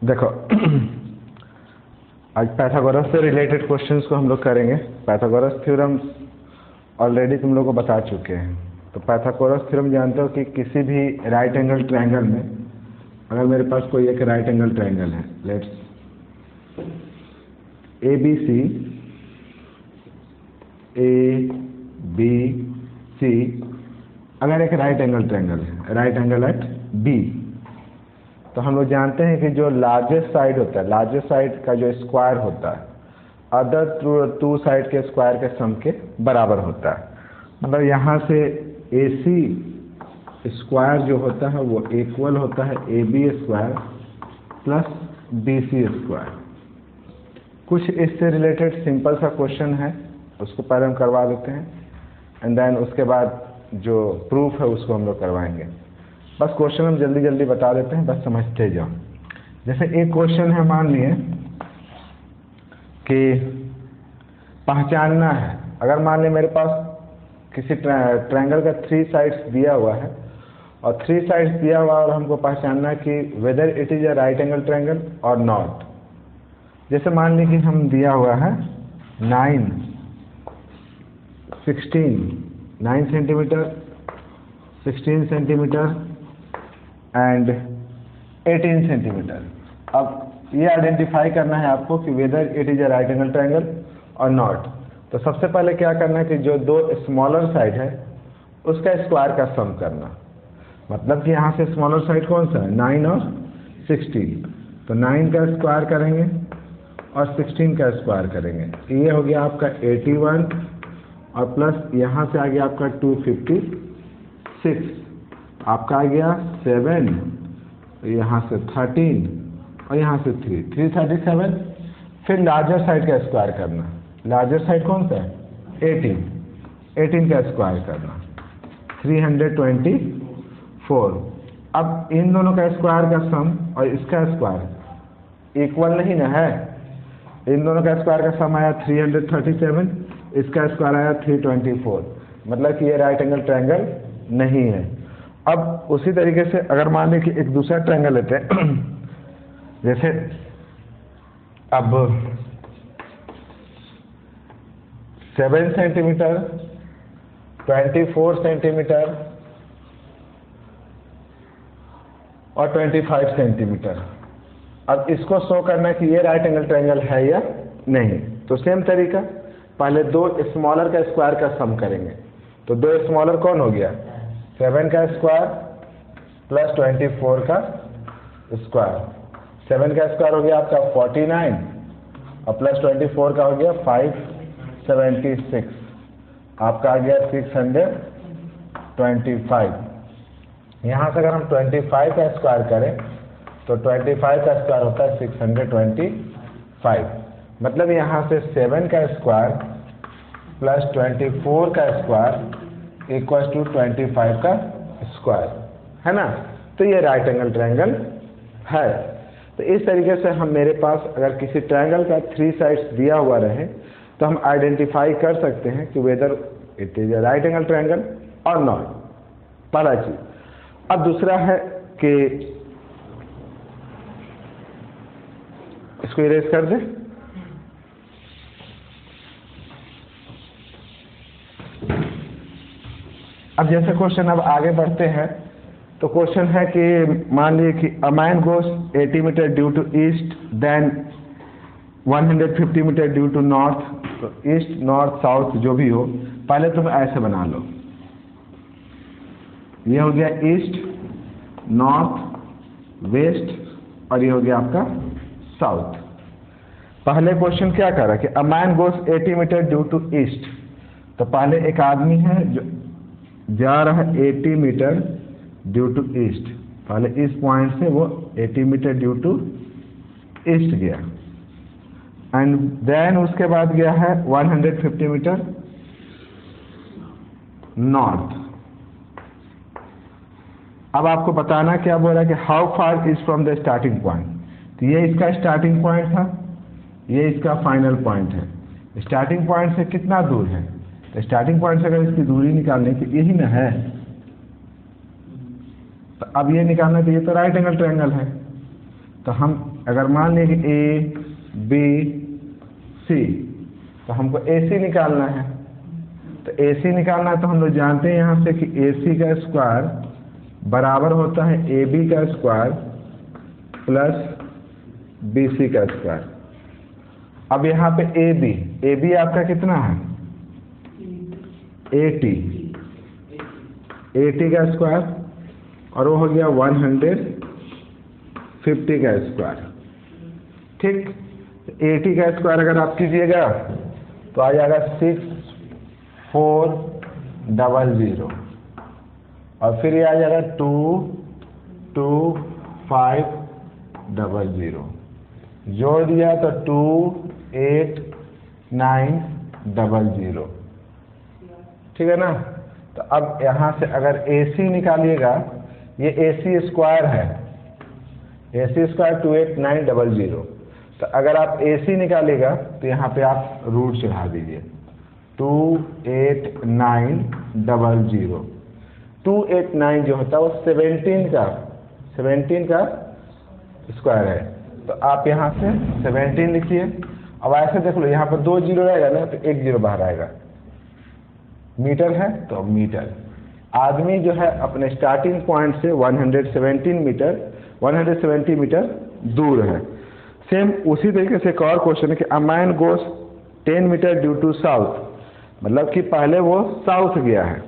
देखो आज पाइथागोरस से रिलेटेड क्वेश्चंस को हम लोग करेंगे। पाइथागोरस थ्योरम ऑलरेडी तुम लोग को बता चुके हैं। तो पाइथागोरस थ्योरम जानते हो कि किसी भी राइट एंगल ट्रायंगल में अगर मेरे पास कोई एक राइट एंगल ट्रायंगल है, लेट्स ABC अगर एक राइट एंगल ट्रायंगल है, राइट एंगल एट बी, तो हम लोग जानते हैं कि जो लार्जेस्ट साइड होता है, लार्जेस्ट साइड का जो स्क्वायर होता है अदर टू साइड के स्क्वायर के सम के बराबर होता है। मतलब यहाँ से AC स्क्वायर जो होता है वो इक्वल होता है AB square plus BC square. कुछ इससे रिलेटेड सिंपल सा क्वेश्चन है, उसको पहले हम करवा देते हैं एंड देन उसके बाद जो प्रूफ है उसको हम लोग करवाएंगे। बस क्वेश्चन हम जल्दी जल्दी बता देते हैं, बस समझते जाओ। जैसे एक क्वेश्चन है, मान लिए कि पहचानना है, अगर मान लिया मेरे पास किसी ट्रायंगल का 3 साइड्स दिया हुआ है और 3 साइड्स दिया हुआ और हमको पहचानना है कि whether it is a right angle triangle और नॉट। जैसे मान ली कि हम दिया हुआ है 9 सेंटीमीटर, 16 सेंटीमीटर एंड 18 सेंटीमीटर। अब ये आइडेंटिफाई करना है आपको कि whether it is a right angle triangle और नॉट। तो सबसे पहले क्या करना है कि जो दो स्मॉलर साइड है उसका स्क्वायर का सम करना। मतलब कि यहाँ से स्मॉलर साइड कौन सा है, 9 और 16, तो 9 का स्क्वायर करेंगे और 16 का स्क्वायर करेंगे। ये हो गया आपका 81 और प्लस यहाँ से आ गया आपका 256, आपका आ गया 7, यहाँ से 13 और यहाँ से 337। फिर लार्जर साइड का स्क्वायर करना। लार्जर साइड कौन सा है, 18 का स्क्वायर करना, 324। अब इन दोनों का स्क्वायर का सम और इसका स्क्वायर इक्वल नहीं ना है, इन दोनों का स्क्वायर का सम आया 337, इसका स्क्वायर आया 324। मतलब कि ये राइट एंगल ट्रायंगल नहीं है। अब उसी तरीके से अगर मान लें कि एक दूसरा ट्रायंगल लेते हैं जैसे अब 7 सेंटीमीटर, 24 सेंटीमीटर और 25 सेंटीमीटर। अब इसको शो करना है कि ये राइट एंगल ट्रायंगल है या नहीं। तो सेम तरीका, पहले दो स्मॉलर का स्क्वायर का सम करेंगे। तो दो स्मॉलर कौन हो गया, 7 का स्क्वायर प्लस 24 का स्क्वायर। 7 का स्क्वायर हो गया आपका 49 और प्लस 24 का हो गया 576, आपका आ गया 625। यहाँ से अगर हम 25 का स्क्वायर करें तो 25 का स्क्वायर होता है 625। मतलब यहाँ से 7 का स्क्वायर प्लस 24 का स्क्वायर इक्वल टू 25 का स्क्वायर, है ना। तो ये राइट एंगल ट्रायंगल है। तो इस तरीके से हम, मेरे पास अगर किसी ट्रायंगल का 3 साइड्स दिया हुआ रहे तो हम आइडेंटिफाई कर सकते हैं कि whether it is a right angle triangle और नॉट, पहला चीज। अब दूसरा है कि इसको इरेज कर दे। अब जैसे क्वेश्चन अब आगे बढ़ते हैं तो क्वेश्चन है कि मान लीजिए कि a man goes 80 meter due to east then 150 meter due to north. तो ईस्ट, नॉर्थ, साउथ जो भी हो, पहले तुम ऐसे बना लो। ये हो गया ईस्ट, नॉर्थ, वेस्ट और ये हो गया आपका साउथ। पहले क्वेश्चन क्या कर रहा है कि a man goes 80 meter due to east. तो पहले एक आदमी है जो जा रहा है 80 मीटर ड्यू टू ईस्ट। पहले इस पॉइंट से वो 80 मीटर ड्यू टू ईस्ट गया एंड देन उसके बाद गया है 150 मीटर नॉर्थ। अब आपको बताना क्या बोल रहा है कि how far is from the starting point. तो ये इसका स्टार्टिंग पॉइंट था, ये इसका फाइनल पॉइंट है। स्टार्टिंग पॉइंट से कितना दूर है, तो स्टार्टिंग पॉइंट से अगर इसकी दूरी निकालने की यही ना है, तो अब ये निकालना चाहिए तो राइट एंगल ट्रायंगल है। तो हम अगर मान लें कि ए बी सी, तो हमको ए सी निकालना है। तो ए सी निकालना है तो हम लोग जानते हैं यहाँ से कि ए सी का स्क्वायर बराबर होता है ए बी का स्क्वायर प्लस बी सी का स्क्वायर। अब यहाँ पे ए बी आपका कितना है 80, 80 का स्क्वायर और वो हो गया 150 का स्क्वायर। ठीक, 80 का स्क्वायर अगर आप कीजिएगा तो आ जाएगा 6400 और फिर ये आ जाएगा 22500, जोड़ दिया तो 28900। ठीक है ना। तो अब यहाँ से अगर AC निकालिएगा, ये AC स्क्वायर है, AC स्क्वायर 28900। तो अगर आप AC निकालिएगा तो यहाँ पे आप रूट चढ़ा दीजिए 28900। 289 जो होता है वो 17 का स्क्वायर है। तो आप यहाँ से 17 लिखिए। अब ऐसे देख लो, यहाँ पर 2 जीरो रहेगा ना तो 1 जीरो बाहर आएगा। मीटर है तो मीटर। आदमी जो है अपने स्टार्टिंग पॉइंट से 170 मीटर दूर है। सेम उसी तरीके से एक और क्वेश्चन है कि a man goes 10 meter due to south, मतलब कि पहले वो साउथ गया है।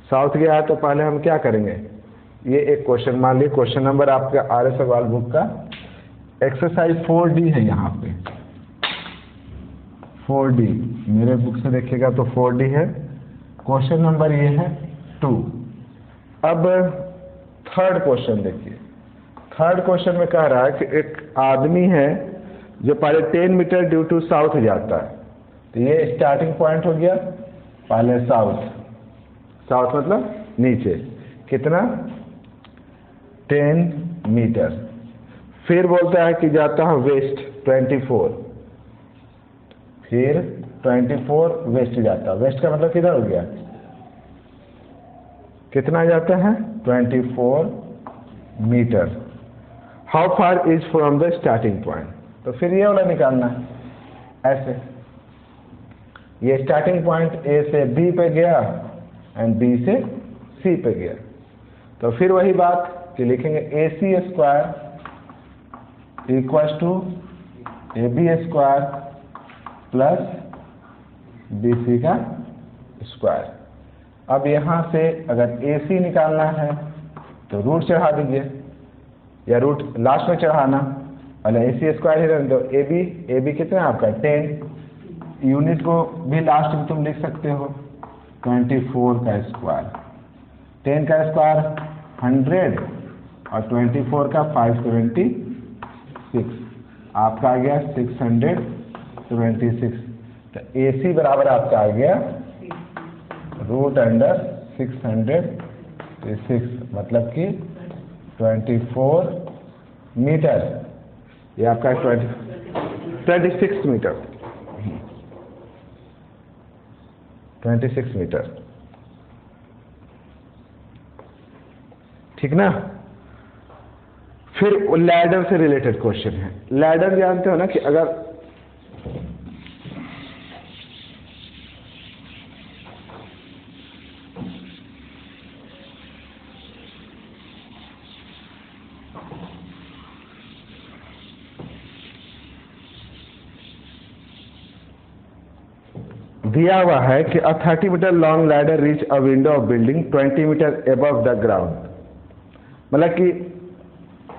साउथ गया है तो पहले हम क्या करेंगे, ये एक क्वेश्चन मान लीजिए, क्वेश्चन नंबर आपका आर्य सवाल बुक का एक्सरसाइज 4D है। यहाँ पे 4D मेरे बुक से देखिएगा तो 4D है। क्वेश्चन नंबर ये है 2। अब थर्ड क्वेश्चन देखिए। थर्ड क्वेश्चन में कह रहा है कि एक आदमी है जो पहले 10 मीटर ड्यू टू साउथ जाता है। तो ये स्टार्टिंग पॉइंट हो गया, पहले साउथ मतलब नीचे कितना 10 मीटर। फिर बोलता है कि जाता है वेस्ट 24, फिर 24 वेस्ट जाता है। वेस्ट का मतलब किधर हो गया, कितना जाता है 24 meter. How far is from the starting point. तो फिर ये वाला निकालना है। ऐसे ये स्टार्टिंग पॉइंट ए से बी पे गया एंड बी से सी पे गया। तो फिर वही बात कि लिखेंगे A C square equal to A B square plus B C का स्क्वायर। अब यहाँ से अगर ए सी निकालना है तो रूट चढ़ा दीजिए, या रूट लास्ट में चढ़ाना, पहले ए सी स्क्वायर ही रहने दो। ए बी कितना है आपका 10, यूनिट को भी लास्ट में तुम लिख सकते हो 24 का स्क्वायर। 10 का स्क्वायर 100 और 24 का 576, आपका आ गया 676। तो ए सी बराबर आपका आ गया √606, मतलब कि 24 मीटर। ये आपका 26 मीटर, 26 मीटर। ठीक ना। फिर लैडर से रिलेटेड क्वेश्चन है। लैडर जानते हो ना कि अगर दिया हुआ है कि a 30 meter long ladder reach a window of building 20 metre above the ground, मतलब कि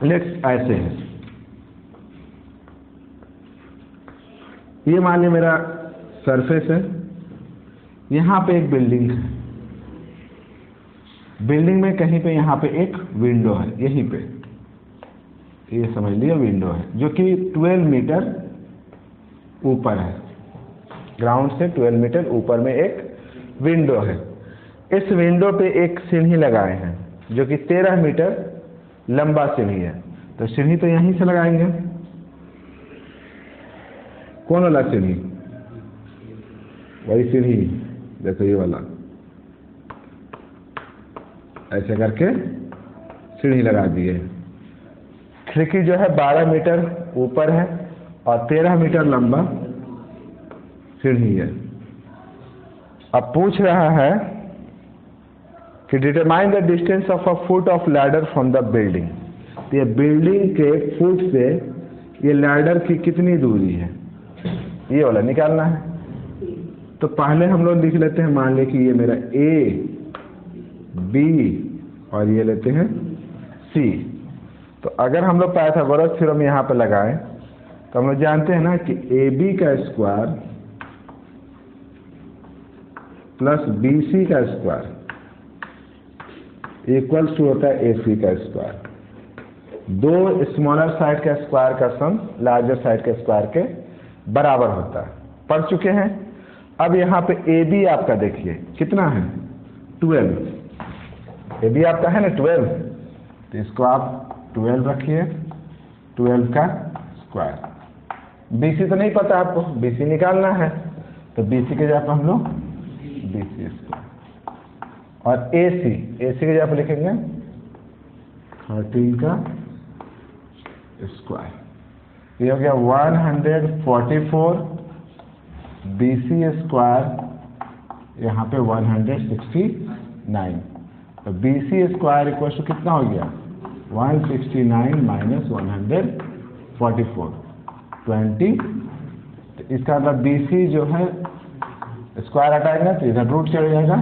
लेट्स ऐसे है, ये मान लीजिए मेरा सरफेस है, यहाँ पे एक बिल्डिंग है, बिल्डिंग में कहीं पे यहाँ पे एक विंडो है, यहीं पे ये समझ लिया विंडो है, जो कि 12 मीटर ऊपर है, ग्राउंड से 12 मीटर ऊपर में एक विंडो है। इस विंडो पे एक सीढ़ी लगाए हैं जो कि 13 मीटर लंबा सीढ़ी है। तो सीढ़ी तो यहीं से लगाएंगे, कौन वाला सीढ़ी, वही सीढ़ी, देखो ये वाला, ऐसे करके सीढ़ी लगा दिए। खिड़की जो है 12 मीटर ऊपर है और 13 मीटर लंबा सीढ़ी है। अब पूछ रहा है कि determine the distance of a foot of ladder from the building. ये बिल्डिंग के फुट से ये लैडर की कितनी दूरी है, ये वाला निकालना है। तो पहले हम लोग लिख लेते हैं, मान ले कि ये मेरा ए बी और ये लेते हैं सी। तो अगर हम लोग पाइथागोरस थ्योरम यहाँ पे लगाएं तो हम लोग जानते हैं ना कि ए बी का स्क्वायर प्लस बी सी का स्क्वायर इक्वल्स टू होता है ए सी का स्क्वायर। दो स्मॉलर साइड का स्क्वायर का सम लार्जर साइड के स्क्वायर के बराबर होता है, पढ़ चुके हैं। अब यहाँ पे ए बी आपका देखिए कितना है 12। ए बी आपका है ना 12, तो इसको आप 12 रखिए, 12 का स्क्वायर। बी सी तो नहीं पता आपको, बी सी निकालना है, तो बी सी के जगह पर हम लोग बी सी स्क्वायर और ए सी के जगह पर लिखेंगे 13 का स्क्वायर। ये हो गया 144 बी सी स्क्वायर, यहाँ पे 169। तो B C square equal to कितना हो गया 169 माइनस 144 20। तो इसका मतलब बी सी जो है स्क्वायर हटाएगा तो इधर रूट चढ़ जाएगा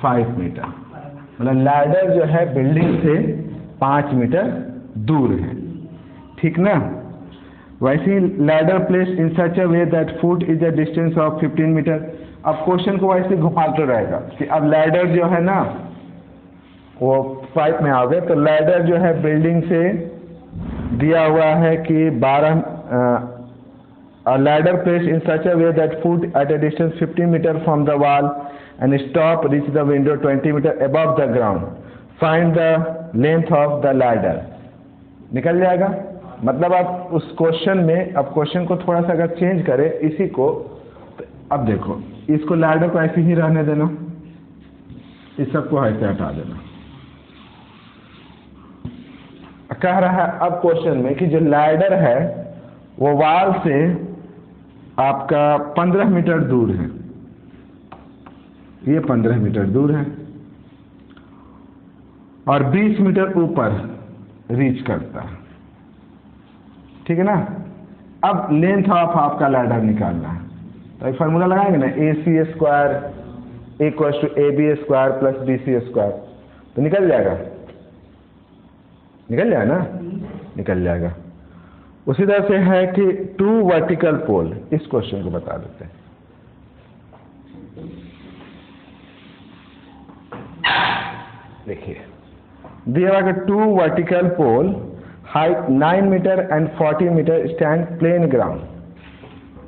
5 मीटर। मतलब लैडर जो है बिल्डिंग से 5 मीटर दूर है, ठीक ना। वैसे ही ladder place in such a way that foot is a distance of 15 metre. अब क्वेश्चन को वैसे घुमाते रहेगा कि अब लैडर जो है ना वो 5 में आओगे, तो लैडर जो है बिल्डिंग से दिया हुआ है कि 12 ladder place in such a way that foot at a distance 15 metre from the wall and stop reach the window 20 metre above the ground, find the length of the ladder. निकल जाएगा। मतलब आप उस क्वेश्चन में, अब question को थोड़ा सा अगर चेंज करें इसी को, तो अब देखो इसको लैडर को ऐसे ही रहने देना, इस सबको ऐसे हटा देना। कह रहा है अब क्वेश्चन में कि जो लैडर है वो वॉल से आपका 15 मीटर दूर है, ये 15 मीटर दूर है और 20 मीटर ऊपर रीच करता है, ठीक है ना। अब लेंथ ऑफ आपका लैडर निकालना है, तो एक फार्मूला लगाएंगे ना, A C square equals to A B square plus B C square, तो निकल जाएगा, निकल जाएगा ना, निकल जाएगा। उसी तरह से है कि 2 वर्टिकल पोल, इस क्वेश्चन को बता देते हैं। देखिए दिया हुआ कि 2 vertical pole height 9 metre and 40 metre stand plane ground.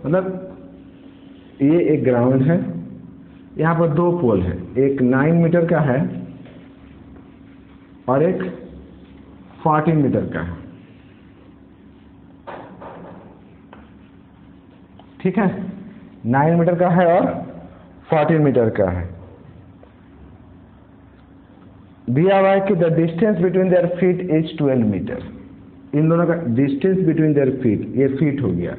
मतलब ये एक ग्राउंड है, यहाँ पर 2 पोल है, एक 9 मीटर का है और एक 40 मीटर का है, ठीक है। 9 मीटर का है और 40 मीटर का है। दिया हुआ है कि the distance between their feet is 12 metre. इन दोनों का डिस्टेंस बिटवीन देयर फीट, ये फीट हो गया,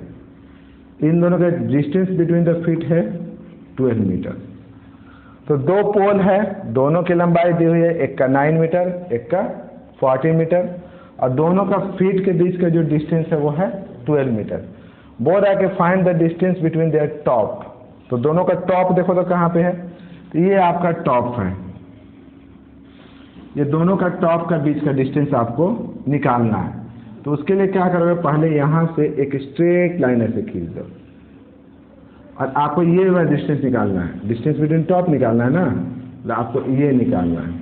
इन दोनों का डिस्टेंस बिटवीन द फीट है 12 मीटर। तो 2 पोल है, दोनों की लंबाई दी हुई है, एक का 9 मीटर एक का 40 मीटर, और दोनों का फीट के बीच का जो डिस्टेंस है वो है 12 मीटर। बोल रहा है कि find the distance between there top. तो दोनों का टॉप देखो तो कहाँ पे है, तो ये आपका टॉप है, ये दोनों का टॉप का बीच का डिस्टेंस आपको निकालना है। तो उसके लिए क्या करोगे, पहले यहाँ से एक स्ट्रेट लाइन ऐसे खींच दो और आपको ये वाला डिस्टेंस निकालना है, डिस्टेंस बिटवीन टॉप निकालना है ना, तो आपको ये निकालना है,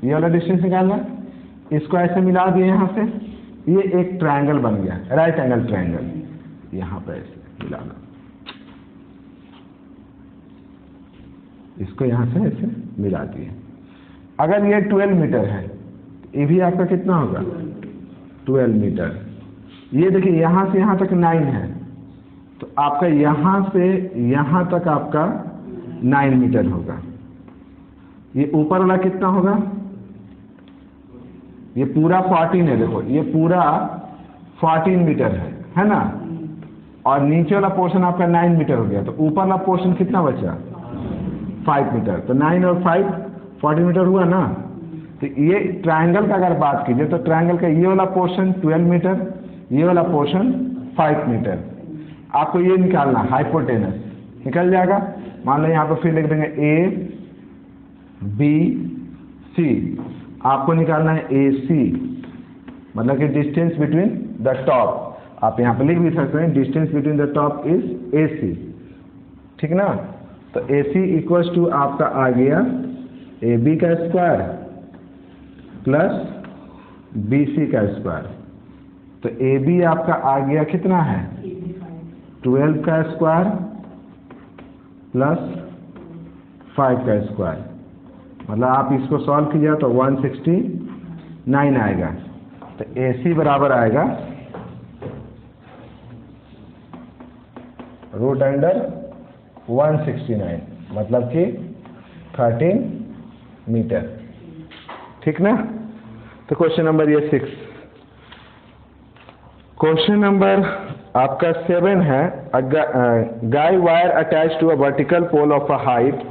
ये वाला डिस्टेंस निकालना है। इसको ऐसे मिला दिए यहाँ से, ये एक ट्रायंगल बन गया, राइट एंगल ट्रायंगल, यहाँ पर ऐसे मिलाना, इसको यहाँ से ऐसे मिला दिए। अगर ये 12 मीटर है, ये भी आपका कितना होगा 12 मीटर। ये देखिए यहाँ से यहाँ तक 9 है, तो आपका यहाँ से यहाँ तक आपका 9 मीटर होगा। ये ऊपर वाला कितना होगा, ये पूरा 14 है, देखो ये पूरा 14 मीटर है ना, और नीचे वाला पोर्शन आपका 9 मीटर हो गया, तो ऊपर वाला पोर्शन कितना बचा 5 मीटर, तो 9 और 5 14 मीटर हुआ ना। तो ये ट्रायंगल का अगर बात कीजिए तो ट्रायंगल का ये वाला पोर्शन 12 मीटर, ये वाला पोर्शन 5 मीटर, आपको ये निकालना हाइपोटेनस, निकल जाएगा। मान लो यहाँ पे फिर लिख देंगे ए बी सी, आपको निकालना है ए सी, मतलब कि डिस्टेंस बिटवीन द टॉप, आप यहाँ पे लिख भी सकते हैं distance between the top is A C, ठीक ना। तो ए सी इक्वल्स टू आपका आ गया ए बी का स्क्वायर प्लस बी सी का स्क्वायर, तो ए बी आपका आ गया कितना है 12 का स्क्वायर प्लस 5 का स्क्वायर, मतलब आप इसको सॉल्व कीजिए तो 169 आएगा। तो ए सी बराबर आएगा रूट अंडर 169, मतलब कि 13 मीटर, ठीक ना। तो क्वेश्चन नंबर ये 6। क्वेश्चन नंबर आपका 7 है, guy wire attach to a vertical pole of a height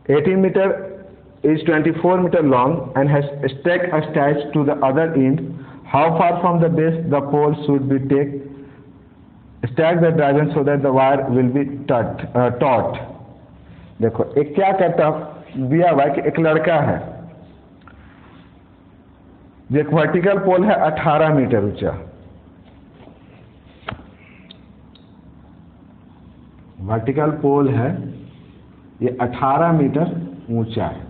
18 metre is 24 meter long and has stake attached to the other end. How far from the base the pole should be stack the diagonal so that the wire will be taut. देखो एक क्या करता दिया हुआ है कि एक लड़का है, जो एक वर्टिकल पोल है 18 मीटर ऊंचा, वर्टिकल पोल है ये 18 मीटर ऊंचा है,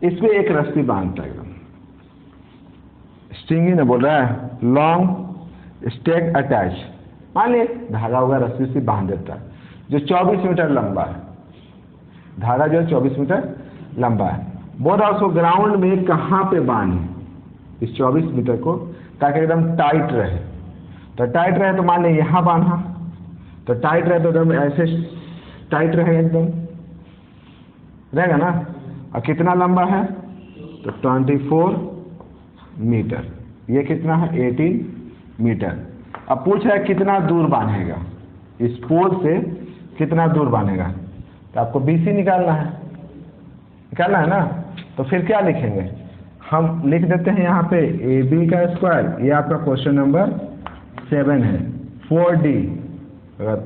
इसमें एक रस्सी बांधता है, एकदम स्ट्रिंगी ने बोल रहा है लॉन्ग स्टेक अटैच, मान लीजिए धागा होगा रस्सी से बांध देता है जो 24 मीटर लंबा है, धागा जो 24 मीटर लंबा है। बोल रहा उसको ग्राउंड में कहाँ पे बांधे इस 24 मीटर को ताकि एकदम टाइट रहे, तो टाइट रहे तो मान लीजिए यहाँ बांधा, तो टाइट रहे तो एकदम ऐसे टाइट रहे, एकदम रहेगा ना। और कितना लंबा है तो 24 मीटर, ये कितना है 18 मीटर। अब पूछ रहा है कितना दूर बांधेगा, इस पोल से कितना दूर बांधेगा, तो आपको BC निकालना है ना। तो फिर क्या लिखेंगे, हम लिख देते हैं यहाँ पे AB का स्क्वायर, ये आपका क्वेश्चन नंबर 7 है। 4D अगर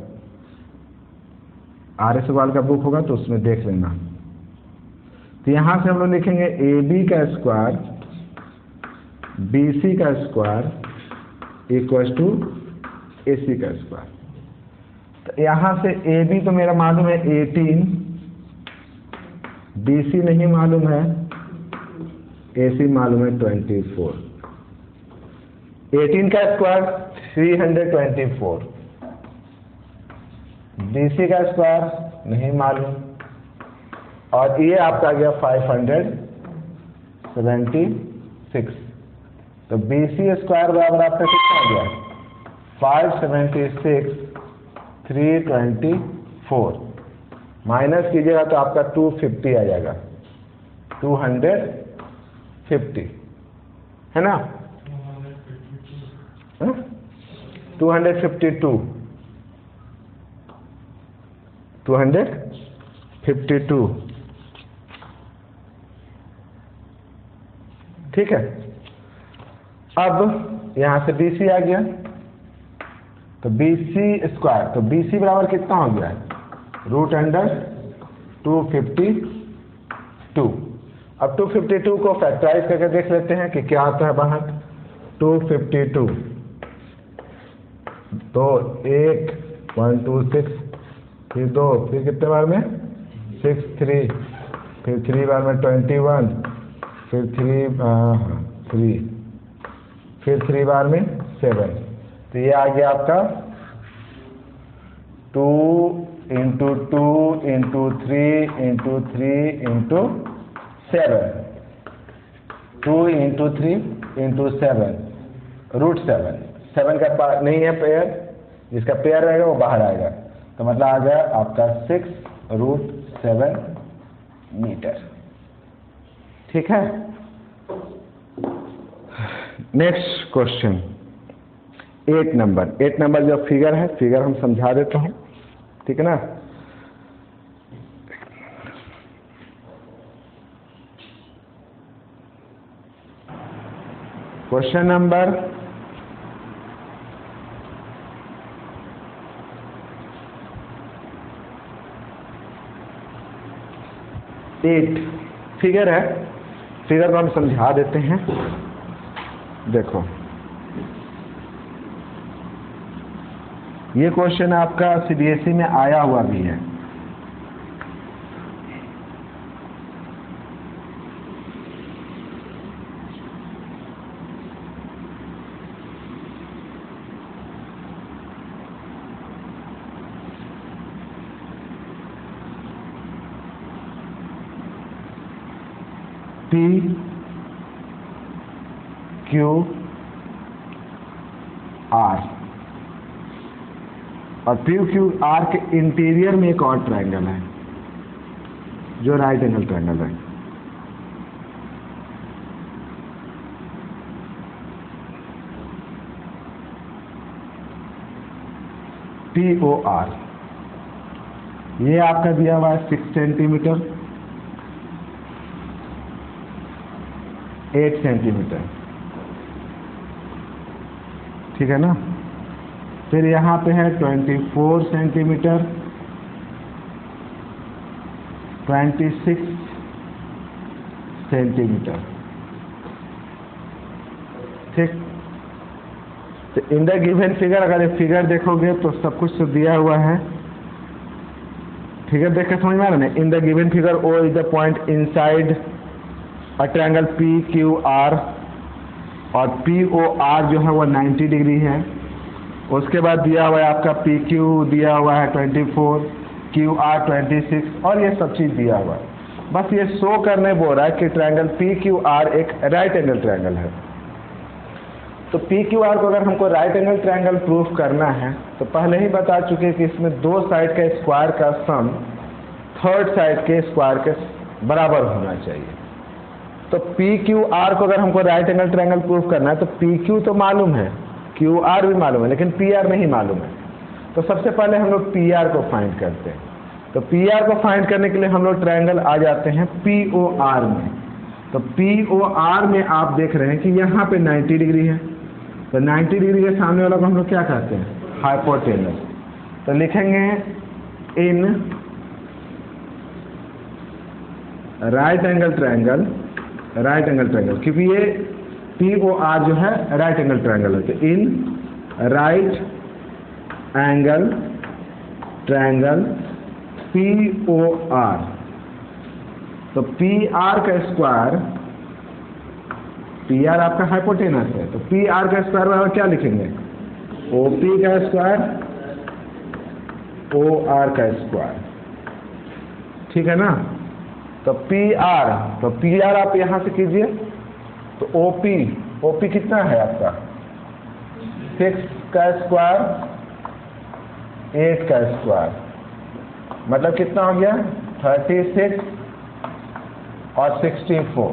RS वाल का बुक होगा तो उसमें देख लेना। तो यहाँ से हम लोग लिखेंगे AB का स्क्वायर BC का स्क्वायर इक्वल्स टू AC का स्क्वायर। तो यहाँ से AB तो मेरा मालूम है 18, BC नहीं मालूम है, AC मालूम है 24। 18 का स्क्वायर 324, BC का स्क्वायर नहीं मालूम, और ये आपका गया 576। तो BC स्क्वायर बराबर आपका कितना आ गया 576 324, माइनस कीजिएगा तो आपका 250 आ जाएगा, 250 है ना, 252 ठीक है। अब यहां से BC आ गया, तो BC स्क्वायर, तो BC बराबर कितना हो गया रूट अंडर 252। अब 252 को फैक्टराइज करके देख लेते हैं कि क्या आता है बाहर। 252 तो 1 1 2 6, फिर 2, फिर कितने बार में 6 3, फिर 3 बार में 21, फिर 3 फिर 3 बार में 7। तो ये आ गया आपका 2 × 2 × 3 × 3 × 7, 2 × 3 × 7 रूट 7। 7 का नहीं है पेयर, जिसका पेयर रहेगा वो बाहर आएगा, तो मतलब आ गया आपका 6 √7 मीटर। ठीक है। नेक्स्ट क्वेश्चन 8 नंबर जो फिगर है, फिगर हम समझा देते हैं, ठीक है ना। क्वेश्चन नंबर 8 फिगर है, फिगर को हम समझा देते हैं। देखो ये क्वेश्चन आपका सीबीएसई में आया हुआ भी है। पी क्यू आर और पी क्यू आर के इंटीरियर में एक और ट्रायंगल है जो राइट एंगल ट्रायंगल है। पी ओ आर ये आपका दिया हुआ है 6 सेंटीमीटर 8 सेंटीमीटर, ठीक है ना। फिर यहाँ पे है 24 सेंटीमीटर 26 सेंटीमीटर, ठीक। तो इन द गिवन फिगर, अगर ये फिगर देखोगे तो सब कुछ तो दिया हुआ है। फिगर देख के समझ में आ रहा है ना। In the given figure O is the point inside a triangle P Q R और पी ओ आर जो है वो 90 डिग्री है। उसके बाद दिया हुआ है आपका पी क्यू दिया हुआ है 24, क्यू आर 26 और ये सब चीज़ दिया हुआ है। बस ये शो करने बोल रहा है कि ट्रायंगल पी क्यू आर एक राइट एंगल ट्रायंगल है। तो पी क्यू आर को अगर हमको राइट एंगल ट्रायंगल प्रूफ करना है तो पहले ही बता चुके कि इसमें दो साइड के स्क्वायर का सम थर्ड साइड के स्क्वायर के बराबर होना चाहिए। तो पी क्यू आर को अगर हमको राइट एंगल ट्रायंगल प्रूफ करना है तो पी क्यू तो मालूम है, क्यू आर भी मालूम है, लेकिन पी आर नहीं मालूम है। तो सबसे पहले हम लोग पी आर को फाइंड करते हैं। तो पी आर को फाइंड करने के लिए हम लोग ट्रायंगल आ जाते हैं पी ओ आर में। तो पी ओ आर में आप देख रहे हैं कि यहाँ पे 90 डिग्री है। तो 90 डिग्री के सामने वाला को हम लोग क्या कहते हैं? हाइपोटेनस। तो लिखेंगे इन राइट एंगल ट्रायंगल, क्योंकि ये पी ओ आर जो है राइट एंगल ट्रायंगल है। तो in right angle triangle P O R, तो पी आर का स्क्वायर, पी आर आपका हाइपोटेनस है, तो पी आर का स्क्वायर बराबर क्या लिखेंगे? ओ पी का स्क्वायर ओ आर का स्क्वायर, ठीक है ना। तो पी आर, तो पी आर आप यहां से कीजिए। तो ओपी कितना है आपका? 6 का स्क्वायर 8 का स्क्वायर, मतलब कितना हो गया? 36 और 64,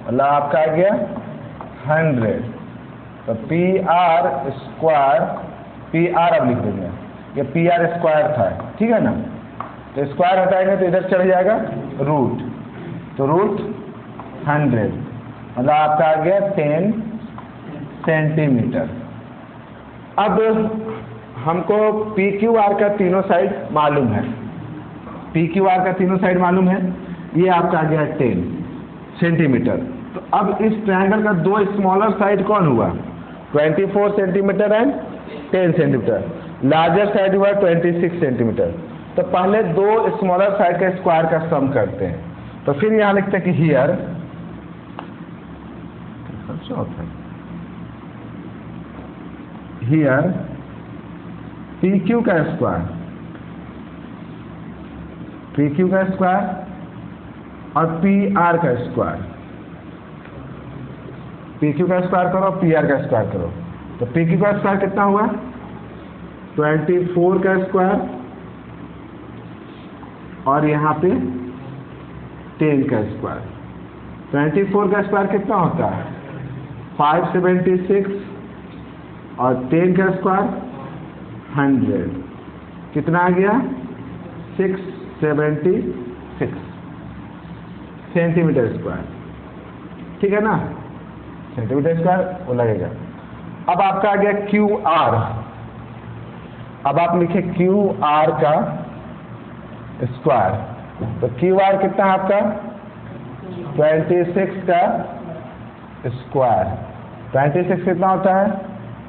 मतलब आपका आ गया 100। तो P are square, P are अब लिख देंगे, ये पी आर स्क्वायर था, ठीक है ना। तो स्क्वायर हटाएंगे तो इधर चढ़ जाएगा रूट, तो रूट 100, मतलब आपका आ गया 10 सेंटीमीटर। अब हमको पी क्यू आर का तीनों साइड मालूम है, पी क्यू आर का तीनों साइड मालूम है, ये आपका आ गया 10 सेंटीमीटर। तो अब इस ट्रायंगल का दो स्मॉलर साइड कौन हुआ? 24 centimetre and 10 centimetre. Larger side हुआ 26 सेंटीमीटर। तो पहले दो स्मॉलर साइड का स्क्वायर का सम करते हैं। तो फिर यहाँ लिखते हैं कि हियर, हियर पी क्यू का स्क्वायर, पी क्यू का स्क्वायर और पी आर का स्क्वायर, पी क्यू का स्क्वायर करो, पी आर का स्क्वायर करो। तो पी क्यू का स्क्वायर कितना हुआ? 24 का स्क्वायर और यहाँ पे 10 का स्क्वायर, 24 का स्क्वायर कितना होता है? 576 और 10 का स्क्वायर 100, कितना आ गया? 676 सेंटीमीटर स्क्वायर, ठीक है ना? सेंटीमीटर स्क्वायर वो लगेगा। अब आपका आ गया क्यू आर। अब आप लिखे क्यू आर का स्क्वायर, तो क्यू आर कितना है आपका? 26 का स्क्वायर। 26 कितना होता है?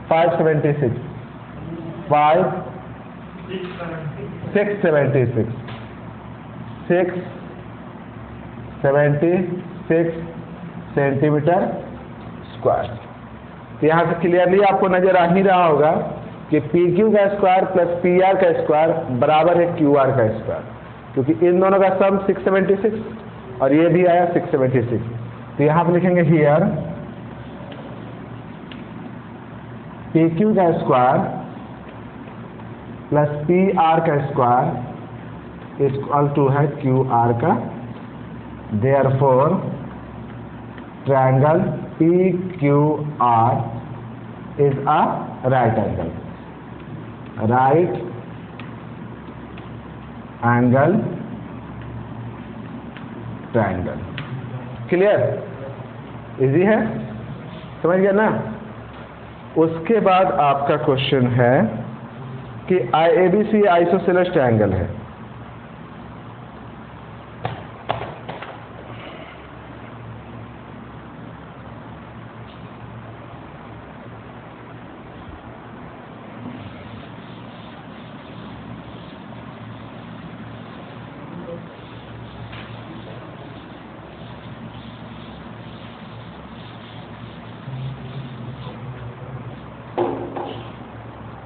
576 676 सेंटीमीटर स्क्वायर। तो यहाँ से क्लियरली आपको नजर आ ही रहा होगा कि पी क्यू का स्क्वायर प्लस पी आर का स्क्वायर बराबर है क्यू आर का स्क्वायर, क्योंकि इन दोनों का सम 676 और ये भी आया 676। तो यहाँ पर लिखेंगे हियर पी क्यू का स्क्वायर प्लस पी आर का स्क्वायर इक्वल टू है क्यू आर का। Therefore triangle P Q are is a right angle, right angle triangle. Clear? Easy है, समझ गया ना? उसके बाद आपका क्वेश्चन है कि ABC आइसोसेलेस ट्रायंगल है।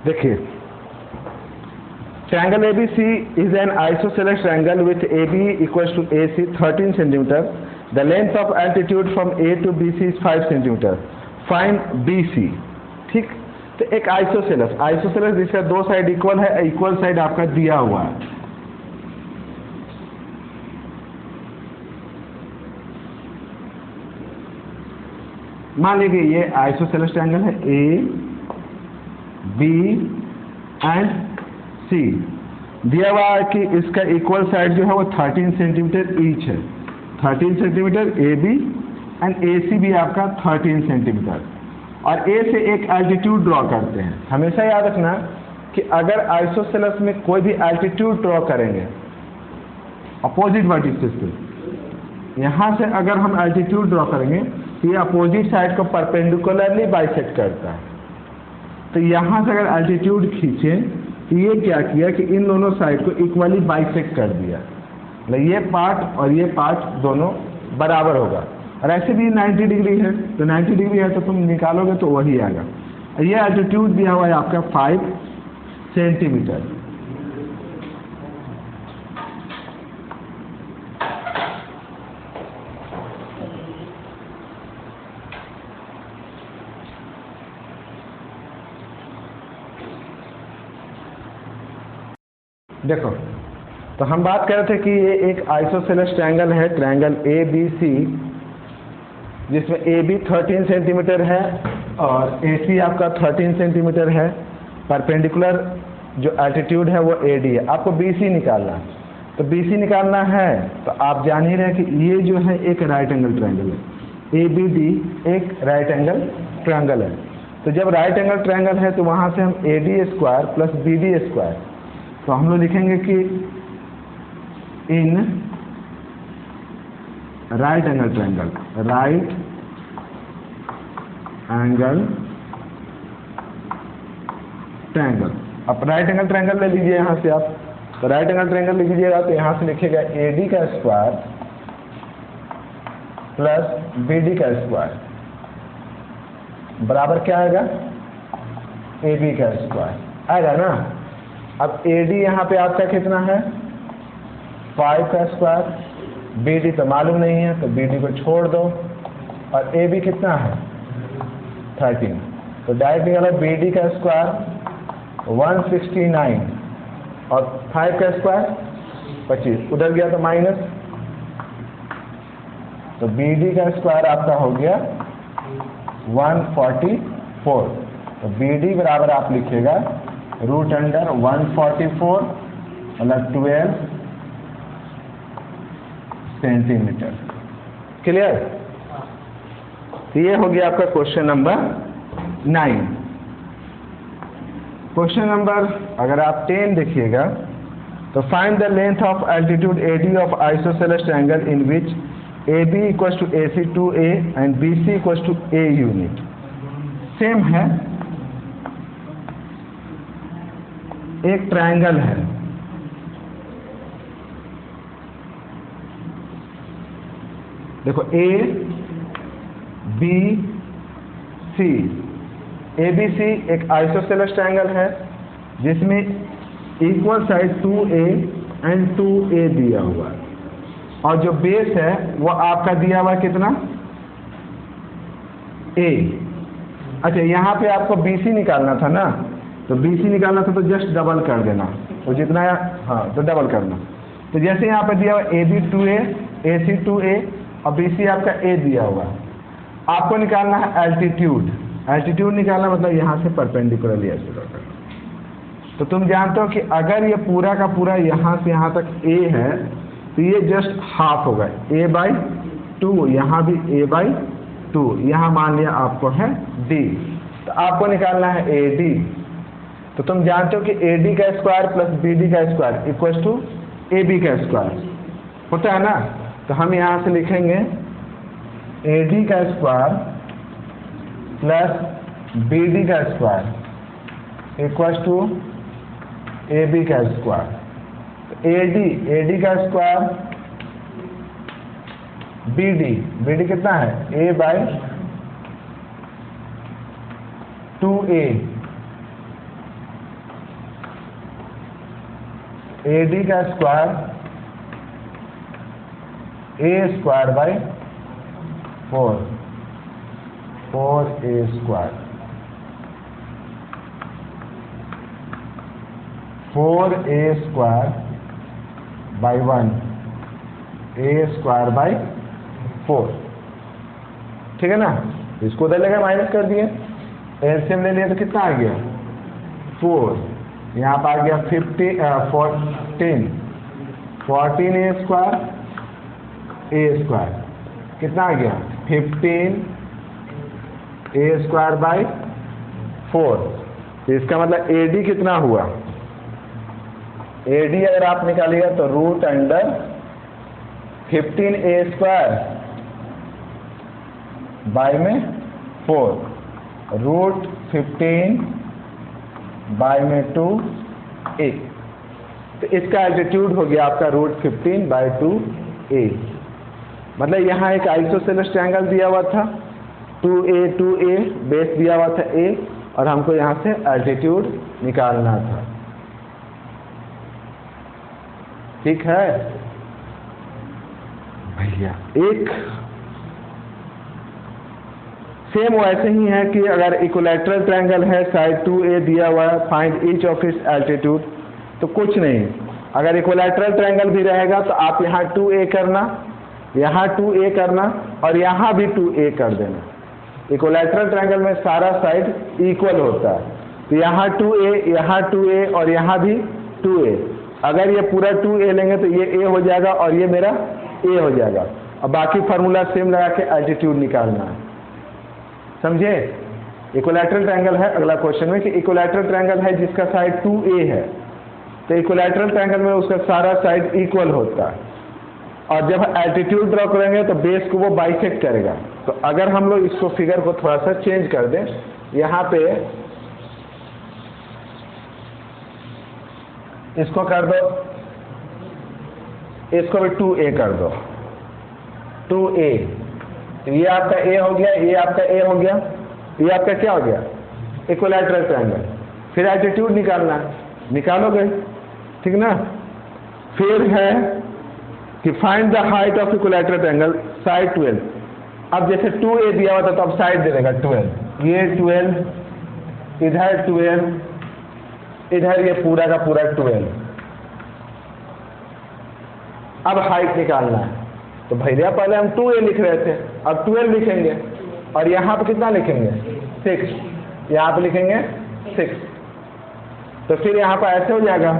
देखिए, triangle ABC is an isosceles triangle with AB equals to AC 13 centimeter. The length of altitude from A to BC is 5 centimeter. Find BC. ठीक, तो एक आइसोसेलेस जिसका दो साइड इक्वल है, इक्वल साइड आपका दिया हुआ है। मान लीजिए ये आइसोसेलेस ट्रायंगल है A B एंड C। दिया हुआ है कि इसका इक्वल साइड जो है वो 13 सेंटीमीटर ईच है। 13 सेंटीमीटर AB एंड AC भी आपका 13 सेंटीमीटर। और A से एक एल्टीट्यूड ड्रॉ करते हैं। हमेशा याद रखना कि अगर आइसोसेलेस में कोई भी एल्टीट्यूड ड्रॉ करेंगे अपोजिट वर्टिसेस पे, यहाँ से अगर हम एल्टीट्यूड ड्रॉ करेंगे तो ये अपोजिट साइड को परपेंडिकुलरली बाइसेक्ट करता है। तो यहाँ से अगर एल्टीट्यूड खींचें तो ये क्या किया कि इन दोनों साइड को इक्वली बाइसेक्ट कर दिया, मतलब ये पार्ट और ये पार्ट दोनों बराबर होगा। और ऐसे भी 90 डिग्री है, तो 90 डिग्री है तो तुम निकालोगे तो वही आएगा। ये एल्टीट्यूड दिया हुआ है आपका 5 सेंटीमीटर। देखो, तो हम बात कर रहे थे कि ये एक आइसोसेलेस ट्रायंगल है, ट्रायंगल ABC, जिसमें AB 13 सेंटीमीटर है और AC आपका 13 सेंटीमीटर है। परपेंडिकुलर जो एल्टीट्यूड है वो AD है। आपको BC निकालना है, तो BC निकालना है तो आप जान ही रहे कि ये जो है एक राइट एंगल ट्रायंगल है। ABD एक राइट एंगल ट्रायंगल है। तो जब राइट एंगल ट्रायंगल है तो वहाँ से हम AD square plus BD square, तो हम लोग लिखेंगे कि इन right angle triangle, right angle triangle. अब राइट एंगल ट्रायंगल ले लीजिए यहाँ से आप, तो राइट एंगल ट्रायंगल लिख लीजिएगा तो यहाँ से लिखिएगा AD का स्क्वायर प्लस BD का स्क्वायर बराबर क्या आएगा? AB का स्क्वायर आएगा ना। अब AD यहाँ पे आपका कितना है? 5 का स्क्वायर। BD तो मालूम नहीं है तो BD को छोड़ दो। और AB कितना है? 13। तो डायरेक्ट निकाला BD का स्क्वायर 169 और 5 का स्क्वायर 25, उधर गया तो माइनस तो BD का स्क्वायर आपका हो गया 144। तो BD बराबर आप लिखिएगा √144 मतलब 12 सेंटीमीटर। क्लियर? तो ये हो गया आपका क्वेश्चन नंबर 9। क्वेश्चन नंबर अगर आप 10 देखिएगा, तो find the length of altitude AD of isosceles triangle in which AB equal to AC 2A and BC equal to A unit. Same है, एक ट्रायंगल है, देखो A B C, ABC एक isosceles triangle है जिसमें equal side 2A and 2A दिया हुआ है, और जो बेस है वो आपका दिया हुआ कितना A। अच्छा, यहाँ पे आपको BC निकालना था ना, तो BC निकालना था तो जस्ट डबल कर देना, तो जितना हाँ तो डबल करना। तो जैसे यहाँ पे दिया हुआ AB 2A, AC 2A और BC आपका A दिया हुआ है, आपको निकालना है एल्टीट्यूड। एल्टीट्यूड निकालना मतलब यहाँ से परपेंडिकुलरली ऐसे करना। तो तुम जानते हो कि अगर ये पूरा का पूरा यहाँ से यहाँ तक A है तो ये जस्ट हाफ होगा, A/2, यहाँ भी A/2, यहाँ मान लिया आपको है D, तो आपको निकालना है AD। तो तुम जानते हो कि AD का स्क्वायर प्लस BD का स्क्वायर इक्वल टू AB का स्क्वायर होता है ना। तो हम यहाँ से लिखेंगे AD का स्क्वायर प्लस BD का स्क्वायर इक्वल टू AB का स्क्वायर। AD का स्क्वायर BD कितना है A/2A, AD का square A²/4, 4A², 4A² by 1, A²/4, ठीक है ना। इसको उधर लेकर माइनस कर दिए, एलसीएम ले लिया तो कितना आ गया 4, यहाँ पर आ गया 14A² कितना आ गया 15A²/4। तो इसका मतलब AD कितना हुआ, AD अगर आप निकालिएगा तो √15A² बाय में 4, √15/2A। तो इसका एल्टीट्यूड हो गया आपका √15/2A। मतलब यहाँ एक आइसोसेलेस ट्रायंगल दिया हुआ था 2A बेस दिया हुआ था A, और हमको यहाँ से एल्टीट्यूड निकालना था। ठीक है भैया। एक सेम वैसे ही है कि अगर इक्विलैटरल ट्रायंगल है, साइड 2A दिया हुआ है, find each of its altitude. तो कुछ नहीं, अगर इक्विलैटरल ट्रायंगल भी रहेगा तो आप यहाँ 2A करना, यहाँ 2A करना और यहाँ भी 2A कर देना। इक्विलैटरल ट्रायंगल में सारा साइड इक्वल होता है, तो यहाँ 2A, यहाँ 2A और यहाँ भी 2A। अगर ये पूरा 2A लेंगे तो ये A हो जाएगा और ये मेरा A हो जाएगा, और बाकी फार्मूला सेम लगा के एल्टीट्यूड निकालना है। समझे? इक्विलैटरल ट्रायंगल है अगला क्वेश्चन में कि इक्विलैटरल ट्रायंगल है जिसका साइड 2A है, तो इक्विलैटरल ट्रायंगल में उसका सारा साइड इक्वल होता है, और जब एल्टीट्यूड ड्रॉ करेंगे तो बेस को वो बाइसेक्ट करेगा। तो अगर हम लोग इसको फिगर को थोड़ा सा चेंज कर दें, यहाँ पे इसको कर दो, इसको भी 2A कर दो, 2A। तो ये आपका A हो गया, ये आपका A हो गया, ये आपका क्या हो गया इक्विलैटरल ट्रायंगल। फिर एल्टीट्यूड निकालना है, निकालोगे ठीक ना। फिर है कि find the height of equilateral triangle side 12। अब जैसे 2A दिया हुआ था तो अब साइड दे देगा 12, ये 12, इधर 12, इधर ये पूरा का पूरा 12। अब हाइट निकालना है, तो भैया पहले हम 2a लिख रहे थे, अब 12 लिखेंगे, और यहाँ पे कितना लिखेंगे 6, यहाँ पे लिखेंगे 6। तो फिर यहाँ पर ऐसे हो जाएगा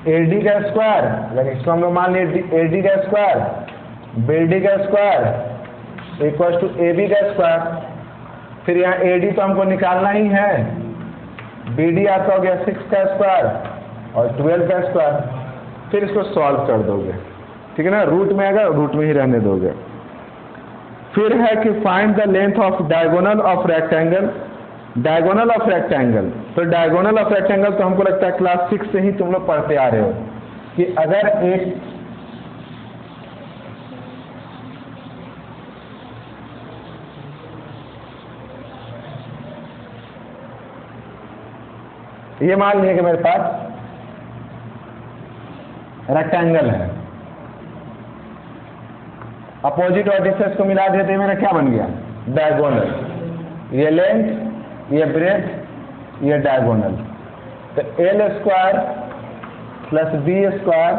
AD का स्क्वायर, अगर इसको हम लोग मान लिए AD का स्क्वायर BD का स्क्वायर इक्वल टू AB का स्क्वायर। फिर यहाँ AD तो हमको निकालना ही है, BD आपका हो गया 6 का स्क्वायर और 12 का स्क्वायर। फिर इसको सॉल्व कर दोगे, ठीक है ना, रूट में आएगा, रूट में ही रहने दोगे। फिर है कि find the length of diagonal of rectangle. Diagonal of rectangle, तो डायगोनल ऑफ रेक्टेंगल तो हमको लगता है क्लास 6 से ही तुम लोग पढ़ते आ रहे हो कि अगर एक ये मान लिया कि मेरे पास रेक्टेंगल है, अपोजिट वर्टिसेस को मिला देते मेरा क्या बन गया डायगोनल। ये लेंथ, ये ब्रेथ, ये डायगोनल, तो L square plus B square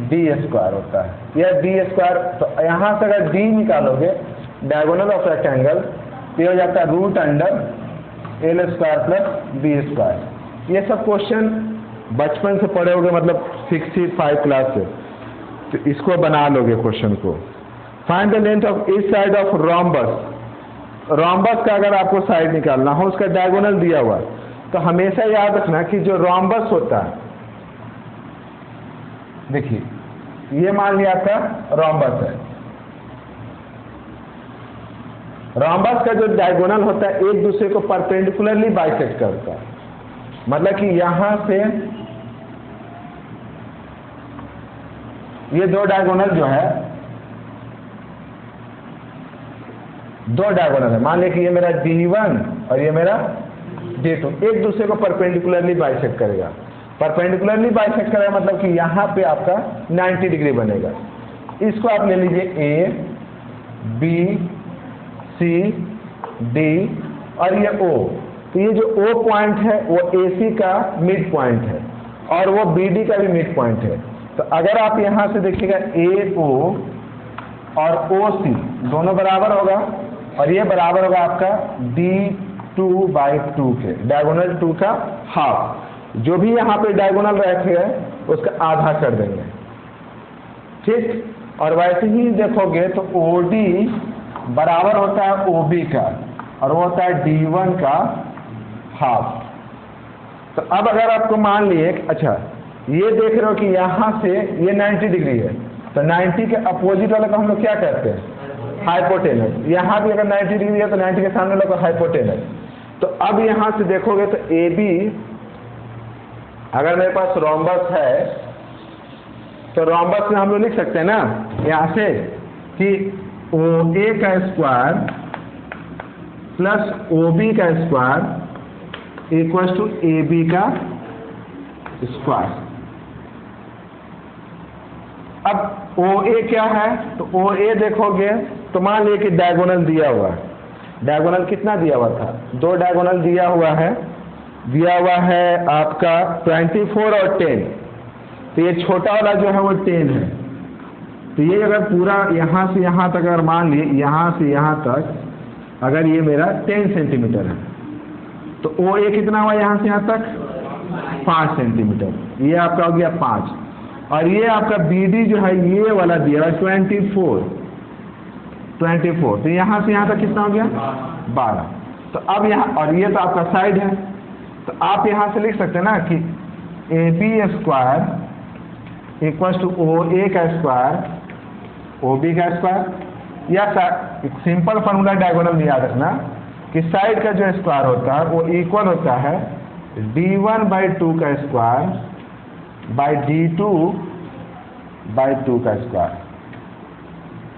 D square होता है, यह डी स्क्वायर। तो यहाँ से अगर डी निकालोगे डायगोनल ऑफ रेक्टेंगल तो हो जाता है root under L square plus B square. ये सब क्वेश्चन बचपन से पढ़े होगे, मतलब 65 क्लास से, तो इसको बना लोगे क्वेश्चन को। Find the length of each side of rhombus. Rhombus का अगर आपको साइड निकालना हो, उसका डायगोनल दिया हुआ, तो हमेशा याद रखना कि जो रोम्बस होता है, देखिए ये मान लिया आपका रोम्बस है, रोम्बस का जो डायगोनल होता है एक दूसरे को परपेंडिकुलरली बाइसेक्ट करता है। मतलब कि यहां से ये दो डायगोनल जो है, दो डायगोनल है, मान लिया कि ये मेरा D1 और ये मेरा D2 एक दूसरे को परपेंडिकुलरली बाइसेक्ट करेगा। परपेंडिकुलरली बाइसेक्ट करेगा मतलब कि यहाँ पे आपका 90 डिग्री बनेगा। इसको आप ले लीजिए A, B, C, D और ये O। तो ये जो O पॉइंट है वो AC का मिड पॉइंट है और वो BD का भी मिड पॉइंट है। तो अगर आप यहाँ से देखिएगा AO और OC दोनों बराबर होगा और ये बराबर होगा आपका D2/2 के, डायगोनल 2 का हाफ। जो भी यहाँ पे डायगोनल रखेगा उसका आधा कर देंगे, ठीक। और वैसे ही देखोगे तो OD बराबर होता है OB का और वो होता है D1 का हाफ। तो अब अगर आपको मान लिए, अच्छा ये देख रहे हो कि यहाँ से ये 90 डिग्री है, तो 90 के अपोजिट वाले को हम लोग क्या कहते हैं हाइपोटेनस। यहाँ भी अगर 90 डिग्री है तो 90 के सामने लोग हाइपोटेनस। तो अब यहाँ से देखोगे तो AB, अगर मेरे पास रोम्बस है तो रोम्बस में हम लोग लिख सकते हैं ना यहाँ से कि OA का स्क्वायर प्लस OB का स्क्वायर इक्वल टू AB का स्क्वायर। अब OA क्या है, तो OA देखोगे तो मान लिया कि डायगोनल दिया हुआ है, डायगोनल कितना दिया हुआ था, दो डायगोनल दिया हुआ है आपका 24 और 10। तो ये छोटा वाला जो है वो 10 है। तो ये अगर पूरा यहाँ से यहाँ तक अगर मान लिए यहाँ से यहाँ तक अगर ये मेरा 10 सेंटीमीटर है तो OA कितना हुआ यहाँ से यहाँ तक 5 सेंटीमीटर, ये आपका हो गया 5। और ये आपका BD जो है ये वाला दिया है 24, तो यहाँ से यहाँ तक कितना हो गया 12। तो अब यहाँ, और ये तो आपका साइड है, तो आप यहाँ से लिख सकते हैं ना कि AB square equal to OA का स्क्वायर OB का स्क्वायर। या एक सिंपल फार्मूला डायगोनल में याद रखना कि साइड का जो स्क्वायर होता है वो इक्वल होता है D1/2 का स्क्वायर बाई D2/2 का स्क्वायर।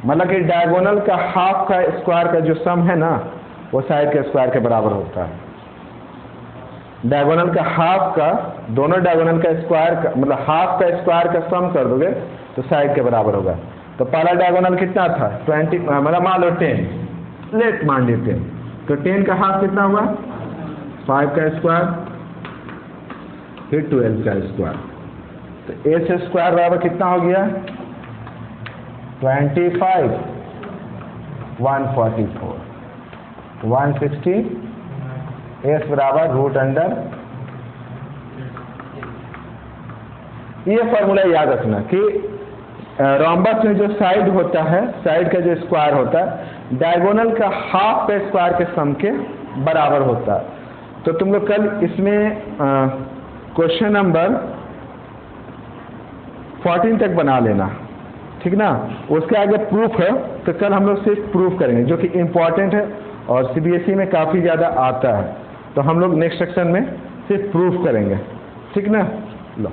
मतलब कि डायगोनल का हाफ का स्क्वायर का जो सम है ना वो साइड के स्क्वायर के बराबर होता है। डायगोनल का हाफ का, दोनों डायगोनल का स्क्वायर का मतलब हाफ का स्क्वायर का सम कर दोगे तो साइड के बराबर होगा। तो पहला डायगोनल कितना था 20, मतलब मान लो 10, लेट मान लीजिए 10, तो 10 का हाफ कितना हुआ 5 का स्क्वायर फिर 12 का स्क्वायर। तो A से स्क्वायर बराबर कितना हो गया 25 144 160 s बराबर रूट अंडर। ये फॉर्मूला याद रखना कि रोम्बस में जो साइड होता है, साइड का जो स्क्वायर होता है, डायगोनल का हाफ पे स्क्वायर के सम के बराबर होता है। तो तुम लोग कल इसमें क्वेश्चन नंबर 14 तक बना लेना, ठीक ना। उसके आगे प्रूफ है, तो कल हम लोग सिर्फ प्रूफ करेंगे, जो कि इम्पॉर्टेंट है और सीबीएसई में काफ़ी ज़्यादा आता है। तो हम लोग नेक्स्ट सेक्शन में सिर्फ प्रूफ करेंगे, ठीक ना। लो।